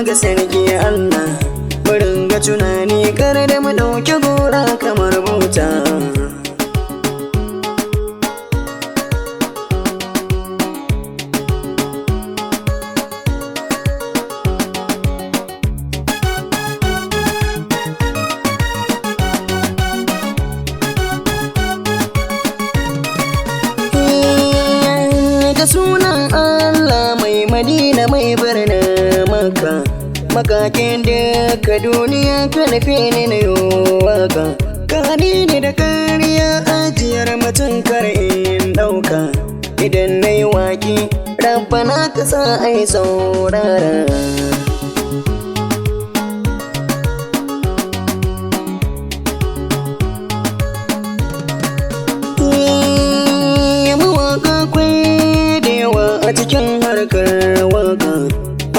ga sarki Allah, murin ga tunani kar da mu ɗauki gora kamar buta. Da sunan Allah mai Madina mai birnin Makka, makakin duka duniya ka nufi ni na yi waka. Kani ne da kariya ajiyar mutum kar in ɗauka, idan na yi waki rabbana ka sa ai saurara. A cikin harkar waka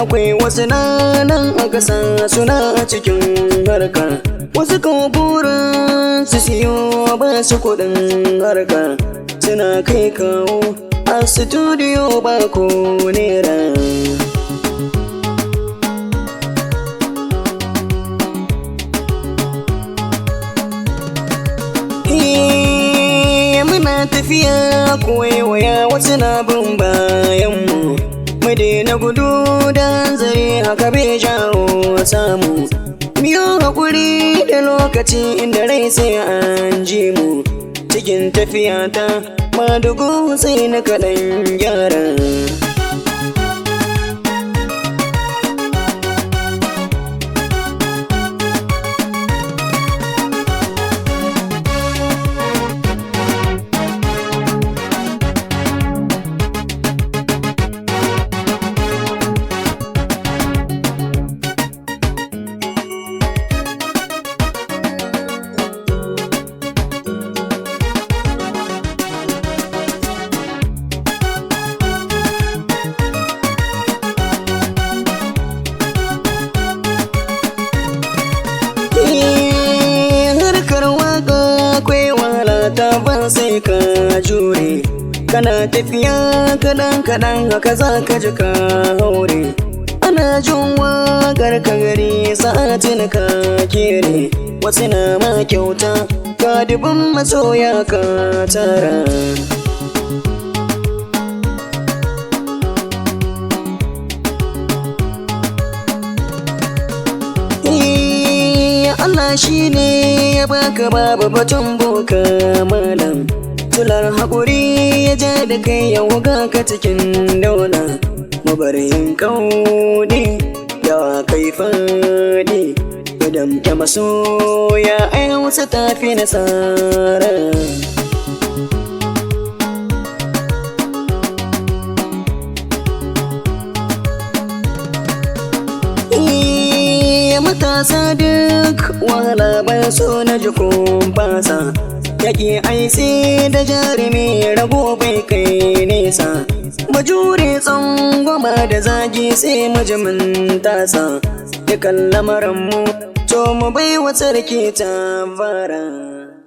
akwai wasu nan a ƙasa suna a cikin harka, wasu kan burin su siyo ba su kuɗin harka, suna kai kawo a studio ba ko nera. Muna tafiya waya wasu na bin bayanmu, mu daina gudu da hanzari haka bai jawo samu. Miyo haƙuri da lokaci inda rai sai an ji mu, cikin tafiya ta madugu sai na kaɗan gyara. Ta ban sai ka jure, kana tafiya kaɗan haka za ka ji ka haure. Ana jin waƙar ka gari sa'atin ka kere, wasu na ma kyauta ka dubin masoya ka tara. Allah shi ne ya baka babu batun boka malam, tular haƙuri ya ja da kai ya wuga ka cikin daula. Mabarin kaudi da kai faɗi, idan ta masoya ai wasu tafi nasara. Matasa duk wahala ban so na ji kun fasa, yaƙi aisi da jarumi rago bai kai nesa. Majure tsangwama da zagi sai majimin tasa, dukan lamarinmu to mu bai wa sarki ta fara.